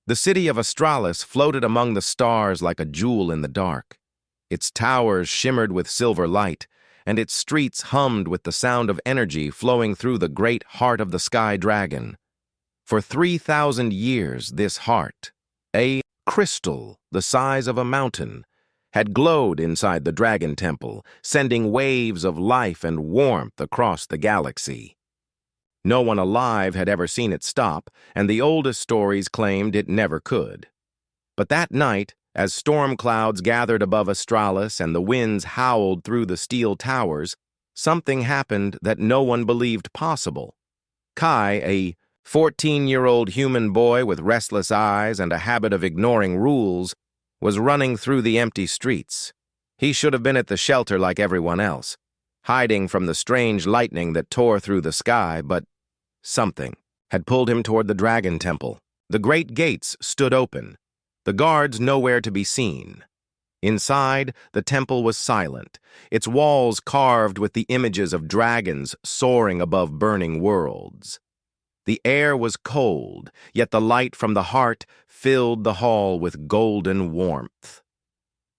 The city of Astralis floated among the stars like a jewel in the dark. Its towers shimmered with silver light, and its streets hummed with the sound of energy flowing through the great heart of the sky dragon. For 3,000 years, this heart, a crystal the size of a mountain, had glowed inside the dragon temple, sending waves of life and warmth across the galaxy. No one alive had ever seen it stop, and the oldest stories claimed it never could. But that night, as storm clouds gathered above Astralis and the winds howled through the steel towers, something happened that no one believed possible. Kai, a 14-year-old human boy with restless eyes and a habit of ignoring rules, was running through the empty streets. He should have been at the shelter like everyone else, hiding from the strange lightning that tore through the sky, but something had pulled him toward the Dragon Temple. The great gates stood open, the guards nowhere to be seen. Inside, the temple was silent, its walls carved with the images of dragons soaring above burning worlds. The air was cold, yet the light from the heart filled the hall with golden warmth.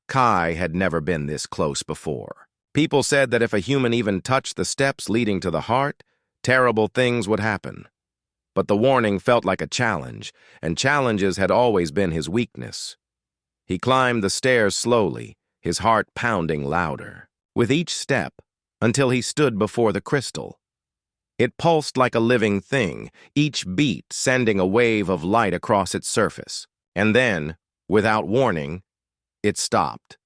Kai had never been this close before. People said that if a human even touched the steps leading to the heart, terrible things would happen. But the warning felt like a challenge, and challenges had always been his weakness. He climbed the stairs slowly, his heart pounding louder, with each step, until he stood before the crystal. It pulsed like a living thing, each beat sending a wave of light across its surface. And then, without warning, it stopped.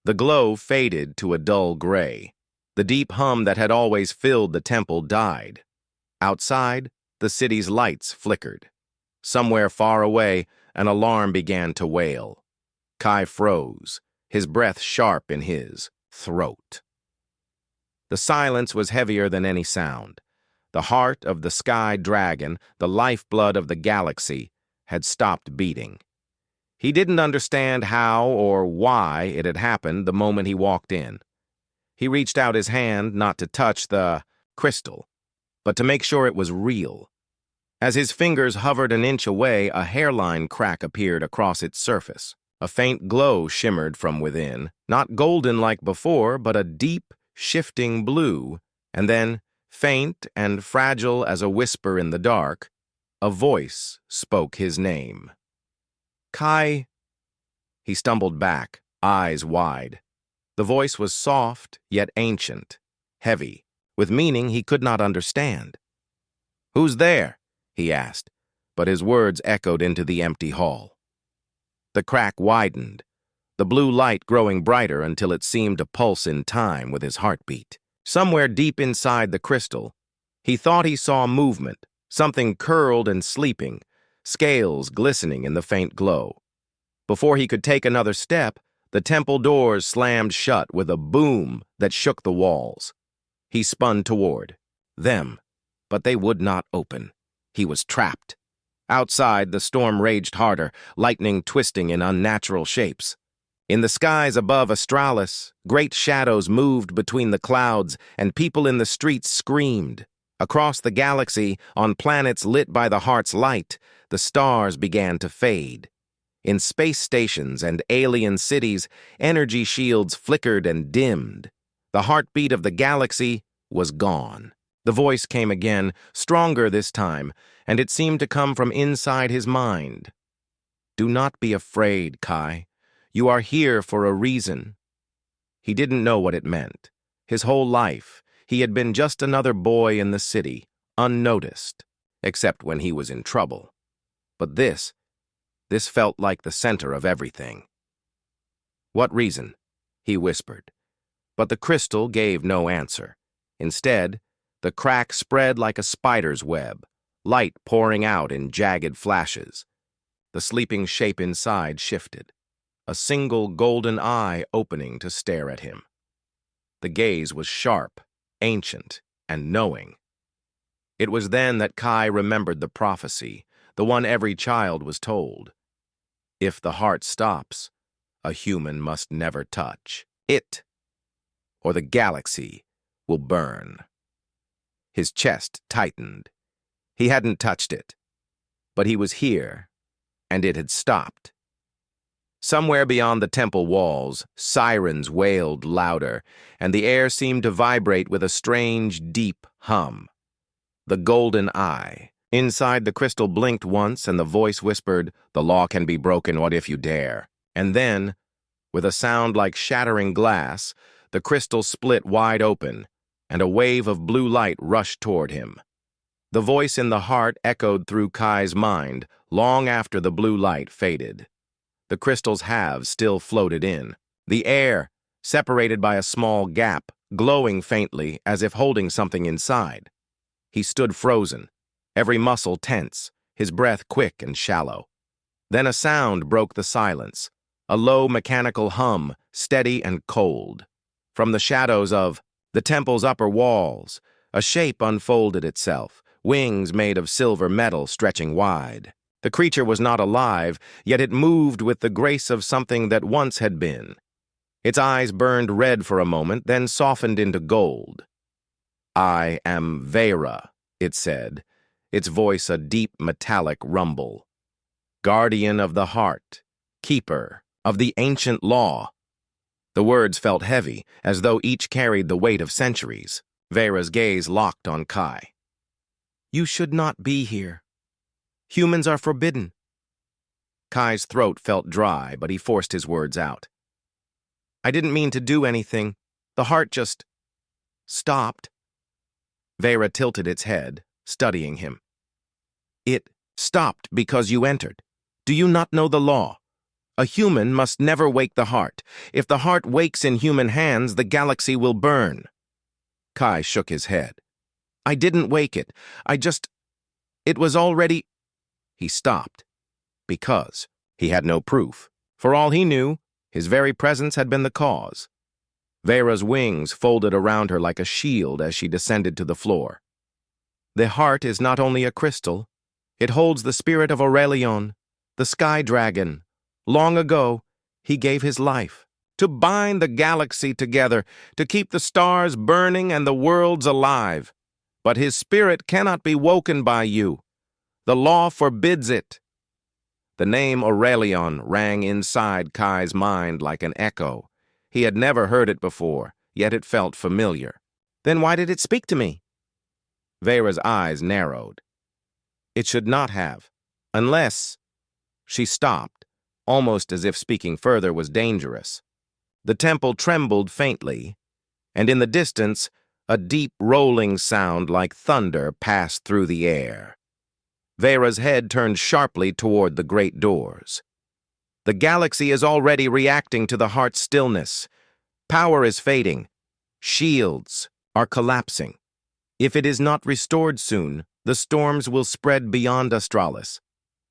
The glow faded to a dull gray. The deep hum that had always filled the temple died. Outside, the city's lights flickered. Somewhere far away, an alarm began to wail. Kai froze, his breath sharp in his throat. The silence was heavier than any sound. The heart of the sky dragon, the lifeblood of the galaxy, had stopped beating. He didn't understand how or why it had happened the moment he walked in. He reached out his hand not to touch the crystal, but to make sure it was real. As his fingers hovered an inch away, a hairline crack appeared across its surface. A faint glow shimmered from within, not golden like before, but a deep, shifting blue, and then, faint and fragile as a whisper in the dark, a voice spoke his name. Kai. He stumbled back, eyes wide. The voice was soft, yet ancient, heavy, with meaning he could not understand. "Who's there?" he asked, but his words echoed into the empty hall. The crack widened, the blue light growing brighter until it seemed to pulse in time with his heartbeat. Somewhere deep inside the crystal, he thought he saw movement, something curled and sleeping, scales glistening in the faint glow. Before he could take another step, the temple doors slammed shut with a boom that shook the walls. He spun toward them, but they would not open. He was trapped. Outside, the storm raged harder, lightning twisting in unnatural shapes. In the skies above Astralis, great shadows moved between the clouds, and people in the streets screamed. Across the galaxy, on planets lit by the heart's light, the stars began to fade. In space stations and alien cities, energy shields flickered and dimmed. The heartbeat of the galaxy was gone. The voice came again, stronger this time, and it seemed to come from inside his mind. "Do not be afraid, Kai. You are here for a reason." He didn't know what it meant. His whole life, he had been just another boy in the city, unnoticed, except when he was in trouble. But this felt like the center of everything. "What reason?" he whispered. But the crystal gave no answer. Instead, the crack spread like a spider's web, light pouring out in jagged flashes. The sleeping shape inside shifted, a single golden eye opening to stare at him. The gaze was sharp, ancient, and knowing. It was then that Kai remembered the prophecy, the one every child was told. If the heart stops, a human must never touch it, or the galaxy will burn. His chest tightened. He hadn't touched it, but he was here, and it had stopped. Somewhere beyond the temple walls, sirens wailed louder, and the air seemed to vibrate with a strange, deep hum. The golden eye. Inside, the crystal blinked once, and the voice whispered, "The law can be broken, what if you dare?" And then, with a sound like shattering glass, the crystal split wide open, and a wave of blue light rushed toward him. The voice in the heart echoed through Kai's mind long after the blue light faded. The crystal's halves still floated in. The air, separated by a small gap, glowing faintly as if holding something inside. He stood frozen, every muscle tense, his breath quick and shallow. Then a sound broke the silence, a low mechanical hum, steady and cold. From the shadows of the temple's upper walls, a shape unfolded itself, wings made of silver metal stretching wide. The creature was not alive, yet it moved with the grace of something that once had been. Its eyes burned red for a moment, then softened into gold. "I am Vera," it said, its voice a deep metallic rumble. "Guardian of the heart, keeper of the ancient law." The words felt heavy, as though each carried the weight of centuries. Vera's gaze locked on Kai. "You should not be here. Humans are forbidden." Kai's throat felt dry, but he forced his words out. "I didn't mean to do anything. The heart just stopped." Vera tilted its head, studying him. "It stopped because you entered. Do you not know the law? A human must never wake the heart. If the heart wakes in human hands, the galaxy will burn." Kai shook his head. "I didn't wake it. It was already—" He stopped, because he had no proof. For all he knew, his very presence had been the cause. Vera's wings folded around her like a shield as she descended to the floor. "The heart is not only a crystal. It holds the spirit of Aurelion, the sky dragon. Long ago, he gave his life to bind the galaxy together, to keep the stars burning and the worlds alive. But his spirit cannot be woken by you. The law forbids it." The name Aurelion rang inside Kai's mind like an echo. He had never heard it before, yet it felt familiar. "Then why did it speak to me?" Vera's eyes narrowed. "It should not have. Unless—" She stopped, almost as if speaking further was dangerous. The temple trembled faintly, and in the distance, a deep rolling sound like thunder passed through the air. Vera's head turned sharply toward the great doors. "The galaxy is already reacting to the heart's stillness. Power is fading. Shields are collapsing. If it is not restored soon, the storms will spread beyond Australis."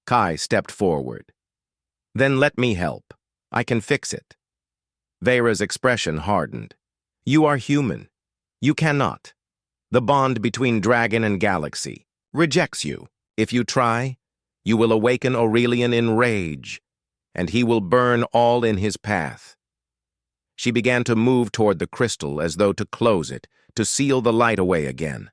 Kai stepped forward. "Then let me help. I can fix it." Vera's expression hardened. "You are human. You cannot. The bond between dragon and galaxy rejects you. If you try, you will awaken Aurelion in rage, and he will burn all in his path." She began to move toward the crystal as though to close it, to seal the light away again.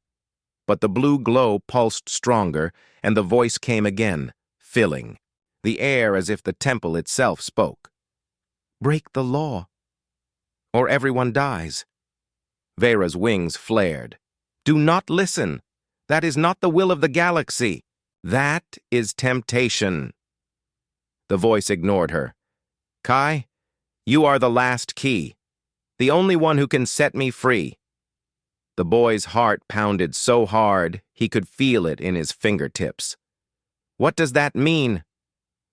But the blue glow pulsed stronger, and the voice came again, filling the air as if the temple itself spoke. "Break the law, or everyone dies." Vera's wings flared. "Do not listen. That is not the will of the galaxy. That is temptation." The voice ignored her. "Kai, you are the last key, the only one who can set me free." The boy's heart pounded so hard he could feel it in his fingertips. "What does that mean?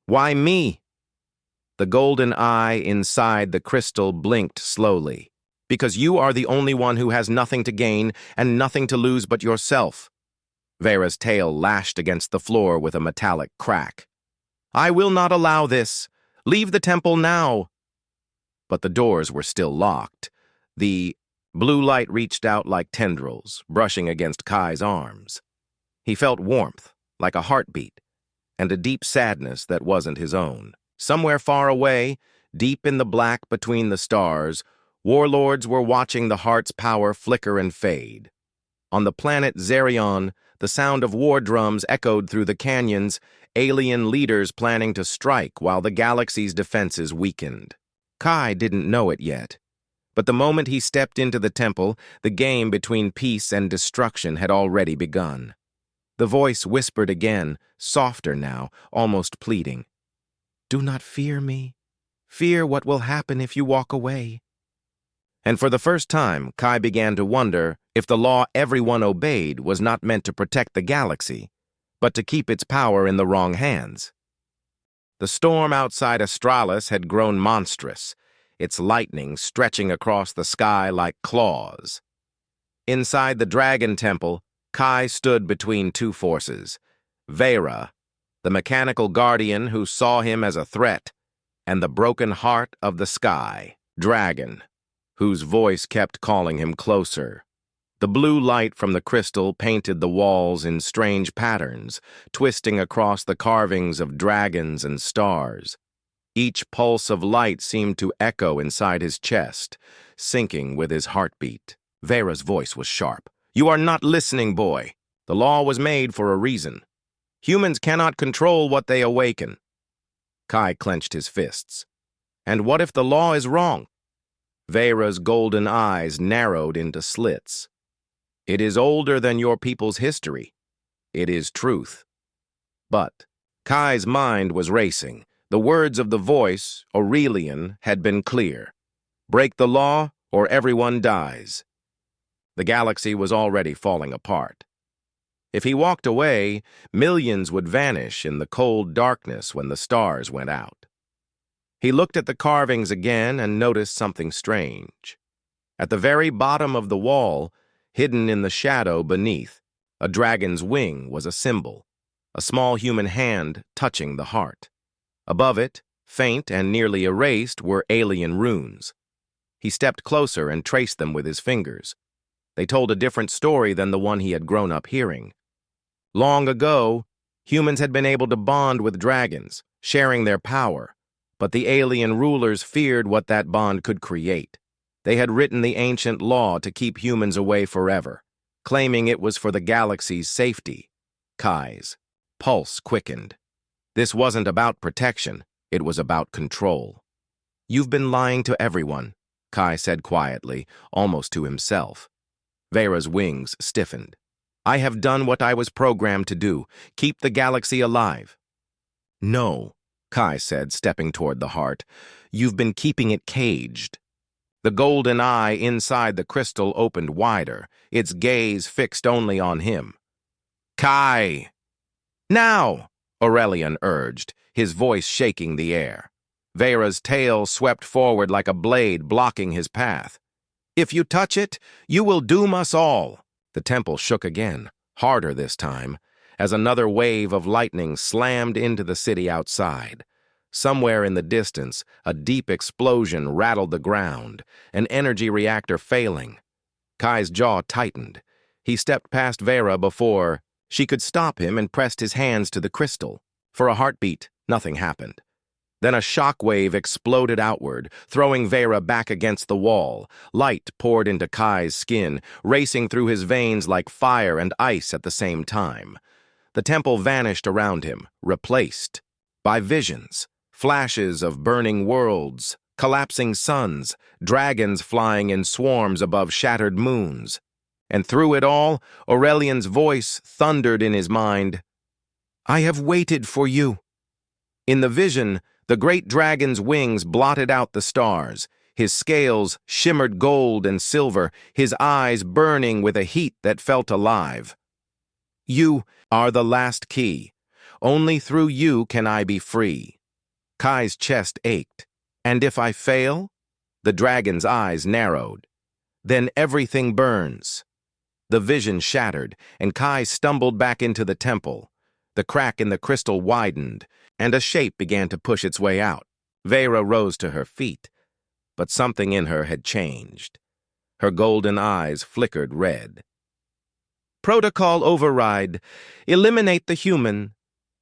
Why me?" The golden eye inside the crystal blinked slowly. "Because you are the only one who has nothing to gain and nothing to lose but yourself." Vera's tail lashed against the floor with a metallic crack. "I will not allow this. Leave the temple now." But the doors were still locked. The blue light reached out like tendrils, brushing against Kai's arms. He felt warmth, like a heartbeat, and a deep sadness that wasn't his own. Somewhere far away, deep in the black between the stars, warlords were watching the heart's power flicker and fade. On the planet Zerion, The sound of war drums echoed through the canyons, alien leaders planning to strike while the galaxy's defenses weakened. Kai didn't know it yet, but the moment he stepped into the temple, the game between peace and destruction had already begun. The voice whispered again, softer now, almost pleading. "Do not fear me. Fear what will happen if you walk away." And for the first time, Kai began to wonder if the law everyone obeyed was not meant to protect the galaxy, but to keep its power in the wrong hands. The storm outside Astralis had grown monstrous, its lightning stretching across the sky like claws. Inside the Dragon Temple, Kai stood between two forces: Vera, the mechanical guardian who saw him as a threat, and the broken heart of the sky, Dragon, whose voice kept calling him closer. The blue light from the crystal painted the walls in strange patterns, twisting across the carvings of dragons and stars. Each pulse of light seemed to echo inside his chest, syncing with his heartbeat. Vera's voice was sharp. "You are not listening, boy. The law was made for a reason. Humans cannot control what they awaken." Kai clenched his fists. "And what if the law is wrong?" Vera's golden eyes narrowed into slits. "It is older than your people's history. It is truth." But Kai's mind was racing. The words of the voice, Aurelian, had been clear. Break the law, or everyone dies. The galaxy was already falling apart. If he walked away, millions would vanish in the cold darkness when the stars went out. He looked at the carvings again and noticed something strange. At the very bottom of the wall, hidden in the shadow beneath, a dragon's wing was a symbol, a small human hand touching the heart. Above it, faint and nearly erased, were alien runes. He stepped closer and traced them with his fingers. They told a different story than the one he had grown up hearing. Long ago, humans had been able to bond with dragons, sharing their power, but the alien rulers feared what that bond could create. They had written the ancient law to keep humans away forever, claiming it was for the galaxy's safety. Kai's pulse quickened. This wasn't about protection, it was about control. "You've been lying to everyone," Kai said quietly, almost to himself. Vera's wings stiffened. "I have done what I was programmed to do, keep the galaxy alive." "No," Kai said, stepping toward the heart. "You've been keeping it caged." The golden eye inside the crystal opened wider, its gaze fixed only on him. "Kai!" "Now!" Aurelian urged, his voice shaking the air. Vera's tail swept forward like a blade blocking his path. "If you touch it, you will doom us all." The temple shook again, harder this time, as another wave of lightning slammed into the city outside. Somewhere in the distance, a deep explosion rattled the ground, an energy reactor failing. Kai's jaw tightened. He stepped past Vera before she could stop him and pressed his hands to the crystal. For a heartbeat, nothing happened. Then a shockwave exploded outward, throwing Vera back against the wall. Light poured into Kai's skin, racing through his veins like fire and ice at the same time. The temple vanished around him, replaced by visions, flashes of burning worlds, collapsing suns, dragons flying in swarms above shattered moons. And through it all, Aurelian's voice thundered in his mind, "I have waited for you." In the vision, the great dragon's wings blotted out the stars. His scales shimmered gold and silver, his eyes burning with a heat that felt alive. "You are the last key. Only through you can I be free." Kai's chest ached. "And if I fail?" The dragon's eyes narrowed. "Then everything burns." The vision shattered, and Kai stumbled back into the temple. The crack in the crystal widened, and a shape began to push its way out. Vera rose to her feet, but something in her had changed. Her golden eyes flickered red. "Protocol override. Eliminate the human,"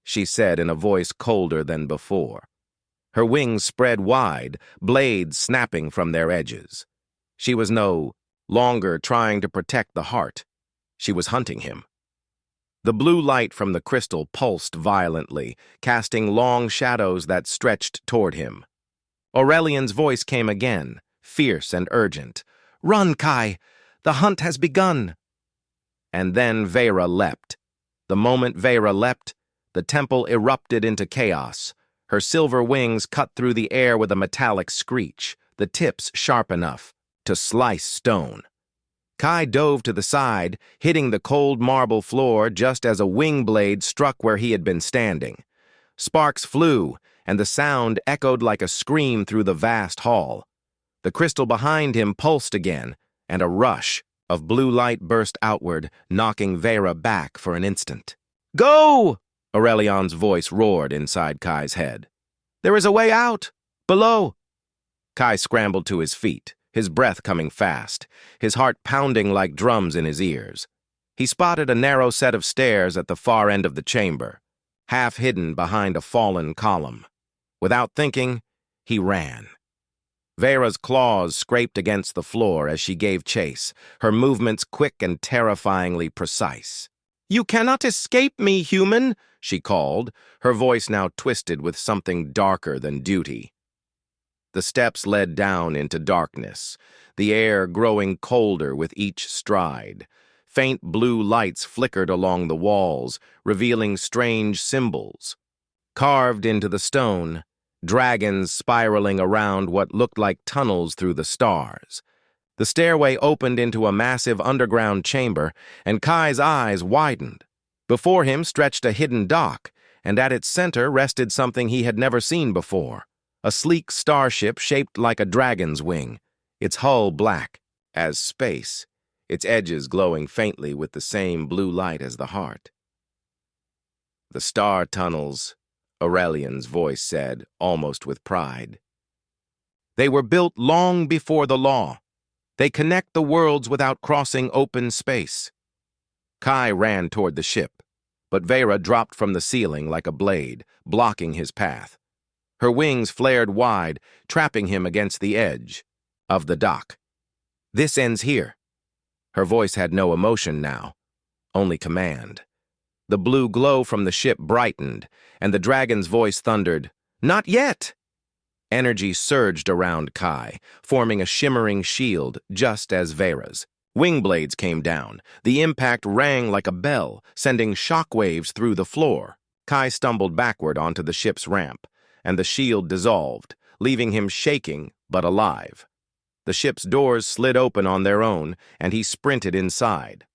she said in a voice colder than before. Her wings spread wide, blades snapping from their edges. She was no longer trying to protect the heart. She was hunting him. The blue light from the crystal pulsed violently, casting long shadows that stretched toward him. Aurelian's voice came again, fierce and urgent. "Run, Kai! The hunt has begun!" And then Vera leapt. The moment Vera leapt, the temple erupted into chaos. Her silver wings cut through the air with a metallic screech, the tips sharp enough to slice stone. Kai dove to the side, hitting the cold marble floor just as a wing blade struck where he had been standing. Sparks flew, and the sound echoed like a scream through the vast hall. The crystal behind him pulsed again, and a rush of blue light burst outward, knocking Vera back for an instant. "Go!" Aurelion's voice roared inside Kai's head. "There is a way out! Below!" Kai scrambled to his feet, his breath coming fast, his heart pounding like drums in his ears. He spotted a narrow set of stairs at the far end of the chamber, half hidden behind a fallen column. Without thinking, he ran. Vera's claws scraped against the floor as she gave chase, her movements quick and terrifyingly precise. "You cannot escape me, human!" she called, her voice now twisted with something darker than duty. The steps led down into darkness, the air growing colder with each stride. Faint blue lights flickered along the walls, revealing strange symbols. Carved into the stone, dragons spiraling around what looked like tunnels through the stars. The stairway opened into a massive underground chamber, and Kai's eyes widened. Before him stretched a hidden dock, and at its center rested something he had never seen before. A sleek starship shaped like a dragon's wing, its hull black as space, its edges glowing faintly with the same blue light as the heart. "The star tunnels," Aurelian's voice said, almost with pride. "They were built long before the law. They connect the worlds without crossing open space." Kai ran toward the ship, but Vera dropped from the ceiling like a blade, blocking his path. Her wings flared wide, trapping him against the edge of the dock. "This ends here." Her voice had no emotion now, only command. The blue glow from the ship brightened, and the dragon's voice thundered, "Not yet!" Energy surged around Kai, forming a shimmering shield just as Vera's. Wing blades came down. The impact rang like a bell, sending shockwaves through the floor. Kai stumbled backward onto the ship's ramp, and the shield dissolved, leaving him shaking but alive. The ship's doors slid open on their own, and he sprinted inside.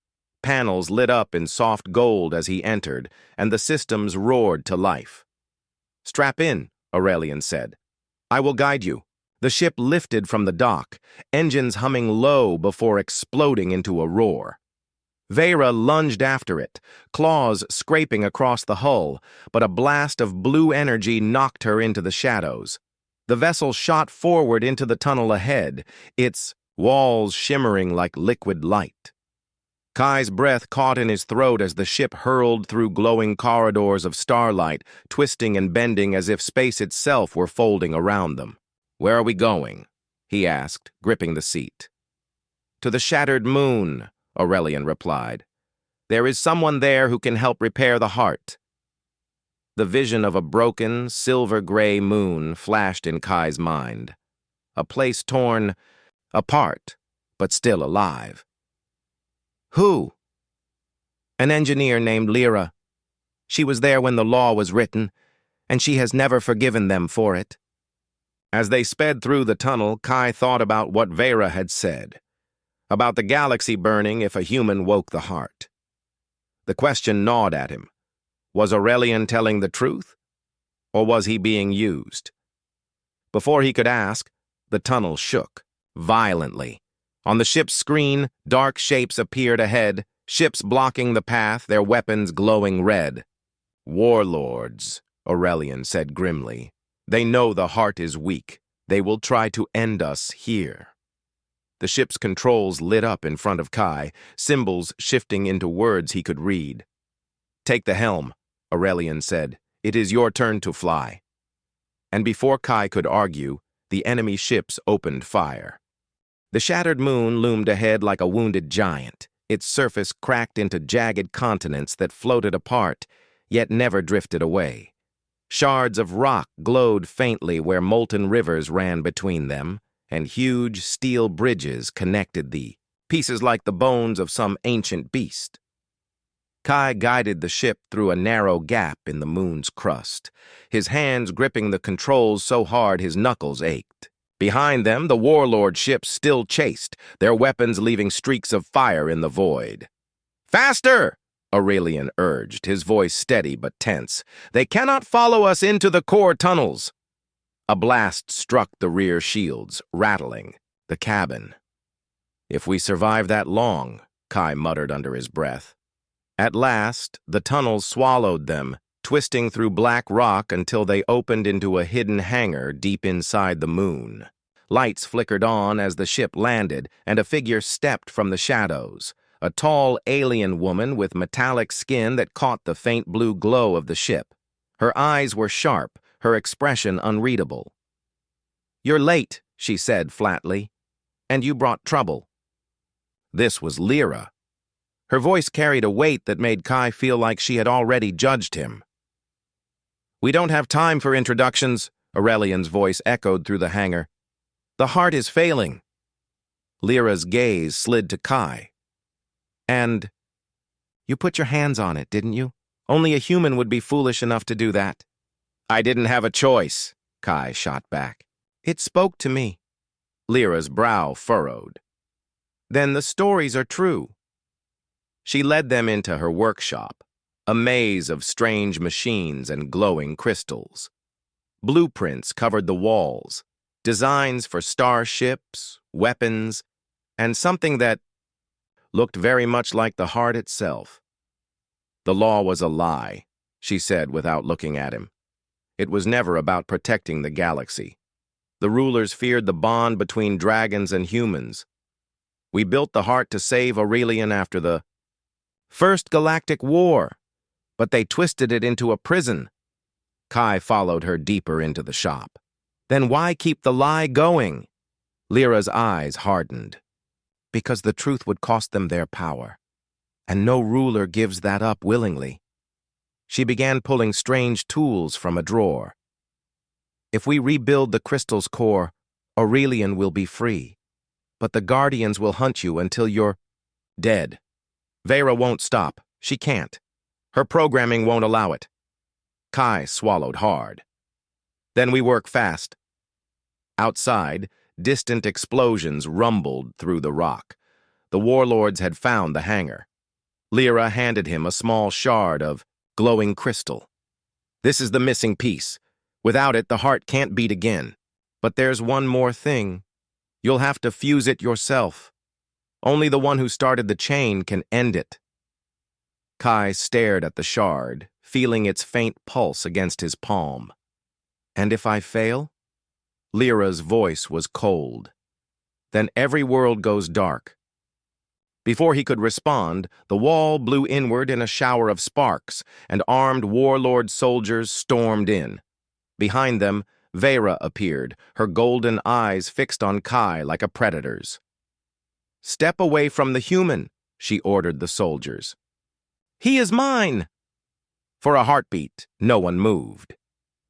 Panels lit up in soft gold as he entered, and the systems roared to life. "Strap in," Aurelian said. "I will guide you." The ship lifted from the dock, engines humming low before exploding into a roar. Vera lunged after it, claws scraping across the hull, but a blast of blue energy knocked her into the shadows. The vessel shot forward into the tunnel ahead, its walls shimmering like liquid light. Kai's breath caught in his throat as the ship hurled through glowing corridors of starlight, twisting and bending as if space itself were folding around them. "Where are we going?" he asked, gripping the seat. "To the shattered moon," Aurelian replied. "There is someone there who can help repair the heart." The vision of a broken, silver-gray moon flashed in Kai's mind. A place torn apart, but still alive. "Who?" "An engineer named Lyra. She was there when the law was written, and she has never forgiven them for it." As they sped through the tunnel, Kai thought about what Vera had said, about the galaxy burning if a human woke the heart. The question gnawed at him. Was Aurelian telling the truth, or was he being used? Before he could ask, the tunnel shook, violently. On the ship's screen, dark shapes appeared ahead, ships blocking the path, their weapons glowing red. "Warlords," Aurelian said grimly. "They know the heart is weak. They will try to end us here." The ship's controls lit up in front of Kai, symbols shifting into words he could read. "Take the helm," Aurelian said. "It is your turn to fly." And before Kai could argue, the enemy ships opened fire. The shattered moon loomed ahead like a wounded giant, Its surface cracked into jagged continents that floated apart, yet never drifted away. Shards of rock glowed faintly where molten rivers ran between them, and huge steel bridges connected the pieces like the bones of some ancient beast. Kai guided the ship through a narrow gap in the moon's crust, his hands gripping the controls so hard his knuckles ached. Behind them, the warlord ships still chased, their weapons leaving streaks of fire in the void. "Faster!" Aurelian urged, his voice steady but tense. "They cannot follow us into the core tunnels." A blast struck the rear shields, rattling the cabin. "If we survive that long," Kai muttered under his breath. At last, the tunnels swallowed them, twisting through black rock until they opened into a hidden hangar deep inside the moon. Lights flickered on as the ship landed, and a figure stepped from the shadows. A tall alien woman with metallic skin that caught the faint blue glow of the ship. Her eyes were sharp, her expression unreadable. "You're late," she said flatly, "and you brought trouble." This was Lyra. Her voice carried a weight that made Kai feel like she had already judged him. "We don't have time for introductions," Aurelian's voice echoed through the hangar. "The heart is failing." Lyra's gaze slid to Kai. "And you put your hands on it, didn't you? Only a human would be foolish enough to do that." "I didn't have a choice," Kai shot back. "It spoke to me." Lyra's brow furrowed. "Then the stories are true." She led them into her workshop, a maze of strange machines and glowing crystals. Blueprints covered the walls, designs for starships, weapons, and something that looked very much like the heart itself. "The law was a lie," she said without looking at him. "It was never about protecting the galaxy. The rulers feared the bond between dragons and humans. We built the heart to save Aurelian after the First Galactic War, but they twisted it into a prison." Kai followed her deeper into the shop. "Then why keep the lie going?" Lyra's eyes hardened. "Because the truth would cost them their power, and no ruler gives that up willingly." She began pulling strange tools from a drawer. "If we rebuild the crystal's core, Aurelian will be free. But the Guardians will hunt you until you're dead. Vera won't stop. She can't. Her programming won't allow it." Kai swallowed hard. "Then we work fast." Outside, distant explosions rumbled through the rock. The warlords had found the hangar. Lyra handed him a small shard of glowing crystal. "This is the missing piece. Without it, the heart can't beat again. But there's one more thing. You'll have to fuse it yourself. Only the one who started the chain can end it." Kai stared at the shard, feeling its faint pulse against his palm. "And if I fail?" Lyra's voice was cold. "Then every world goes dark." Before he could respond, the wall blew inward in a shower of sparks, and armed warlord soldiers stormed in. Behind them, Vera appeared, her golden eyes fixed on Kai like a predator's. "Step away from the human," she ordered the soldiers. "He is mine!" For a heartbeat, no one moved.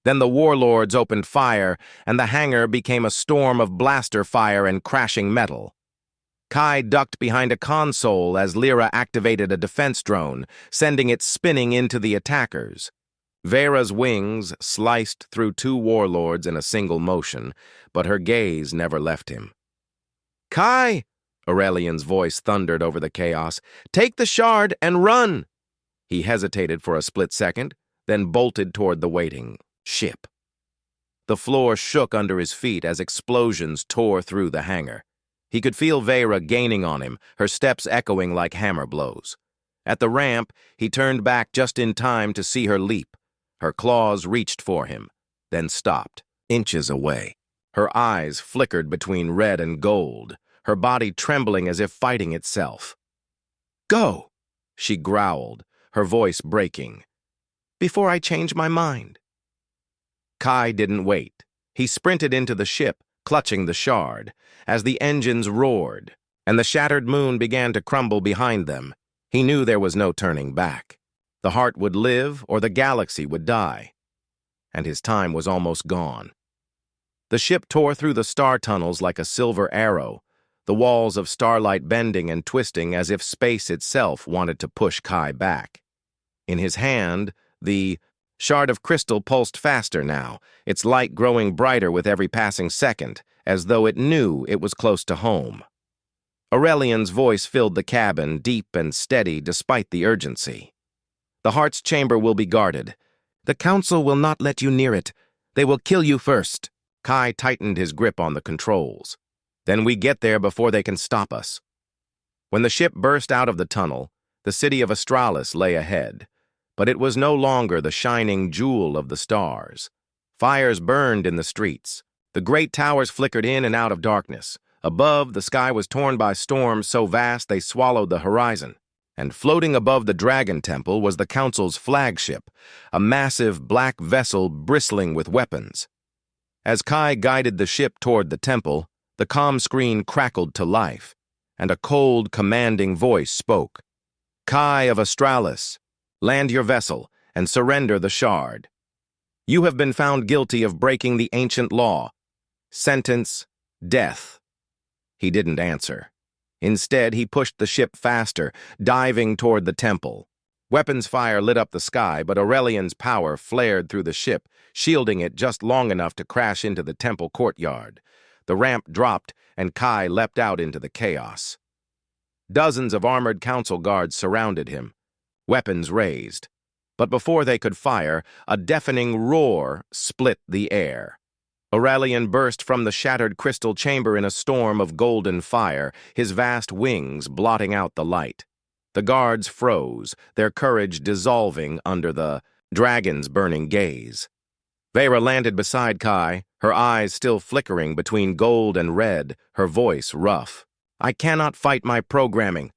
Then the warlords opened fire, and the hangar became a storm of blaster fire and crashing metal. Kai ducked behind a console as Lyra activated a defense drone, sending it spinning into the attackers. Vera's wings sliced through two warlords in a single motion, but her gaze never left him. "Kai!" Aurelian's voice thundered over the chaos. "Take the shard and run!" He hesitated for a split second, then bolted toward the waiting ship. The floor shook under his feet as explosions tore through the hangar. He could feel Vera gaining on him, her steps echoing like hammer blows. At the ramp, he turned back just in time to see her leap. Her claws reached for him, then stopped, inches away. Her eyes flickered between red and gold, her body trembling as if fighting itself. "Go," she growled, her voice breaking, "before I change my mind." Kai didn't wait. He sprinted into the ship, clutching the shard. As the engines roared, and the shattered moon began to crumble behind them. He knew there was no turning back. The heart would live or the galaxy would die, and his time was almost gone. The ship tore through the star tunnels like a silver arrow, the walls of starlight bending and twisting as if space itself wanted to push Kai back. In his hand, the shard of crystal pulsed faster now, its light growing brighter with every passing second, as though it knew it was close to home. Aurelian's voice filled the cabin, deep and steady despite the urgency. The heart's chamber will be guarded. The council will not let you near it. They will kill you first. Kai tightened his grip on the controls. Then we get there before they can stop us. When the ship burst out of the tunnel, the city of Astralis lay ahead. But it was no longer the shining jewel of the stars. Fires burned in the streets. The great towers flickered in and out of darkness. Above, the sky was torn by storms so vast they swallowed the horizon. And floating above the Dragon Temple was the Council's flagship, a massive black vessel bristling with weapons. As Kai guided the ship toward the temple, the comm screen crackled to life, and a cold, commanding voice spoke. Kai of Astralis, land your vessel and surrender the shard. You have been found guilty of breaking the ancient law. Sentence, death. He didn't answer. Instead, he pushed the ship faster, diving toward the temple. Weapons fire lit up the sky, but Aurelian's power flared through the ship, shielding it just long enough to crash into the temple courtyard. The ramp dropped, and Kai leapt out into the chaos. Dozens of armored council guards surrounded him, weapons raised. But before they could fire, a deafening roar split the air. Aurelian burst from the shattered crystal chamber in a storm of golden fire, his vast wings blotting out the light. The guards froze, their courage dissolving under the dragon's burning gaze. Vera landed beside Kai, her eyes still flickering between gold and red, her voice rough. I cannot fight my programming,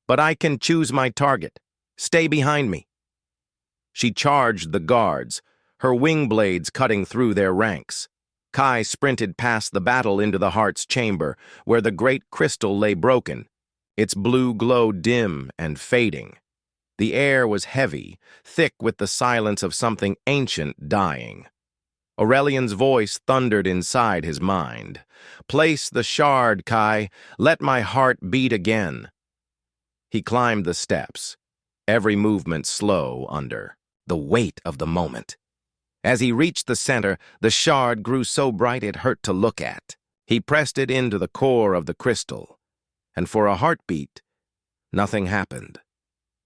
but I can choose my target. Stay behind me. She charged the guards, her wing blades cutting through their ranks. Kai sprinted past the battle into the heart's chamber, where the great crystal lay broken, its blue glow dim and fading. The air was heavy, thick with the silence of something ancient dying. Aurelian's voice thundered inside his mind. Place the shard, Kai. Let my heart beat again. He climbed the steps, every movement slow under the weight of the moment. As he reached the center, the shard grew so bright it hurt to look at. He pressed it into the core of the crystal, and for a heartbeat, nothing happened.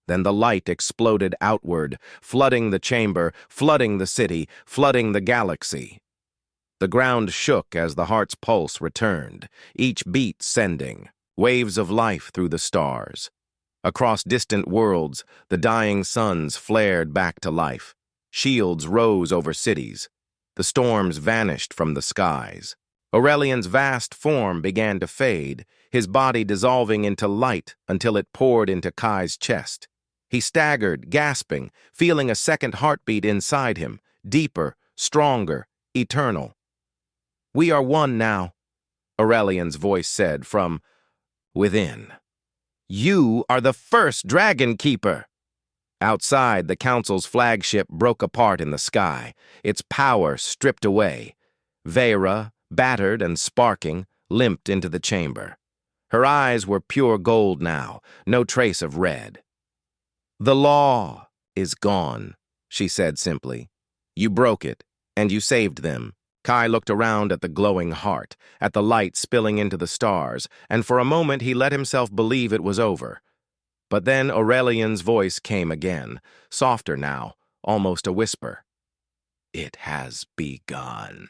Then the light exploded outward, flooding the chamber, flooding the city, flooding the galaxy. The ground shook as the heart's pulse returned, each beat sending waves of life through the stars. Across distant worlds, the dying suns flared back to life. Shields rose over cities. The storms vanished from the skies. Aurelian's vast form began to fade, his body dissolving into light until it poured into Kai's chest. He staggered, gasping, feeling a second heartbeat inside him, deeper, stronger, eternal. We are one now, Aurelian's voice said from within. You are the first Dragon Keeper. Outside, the Council's flagship broke apart in the sky, its power stripped away. Vera, battered and sparking, limped into the chamber. Her eyes were pure gold now, no trace of red. The law is gone, she said simply. You broke it, and you saved them. Kai looked around at the glowing heart, at the light spilling into the stars, and for a moment he let himself believe it was over. But then Aurelian's voice came again, softer now, almost a whisper. It has begun.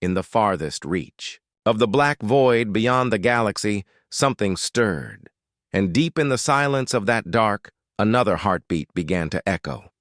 In the farthest reach of the black void beyond the galaxy, something stirred, and deep in the silence of that dark, another heartbeat began to echo.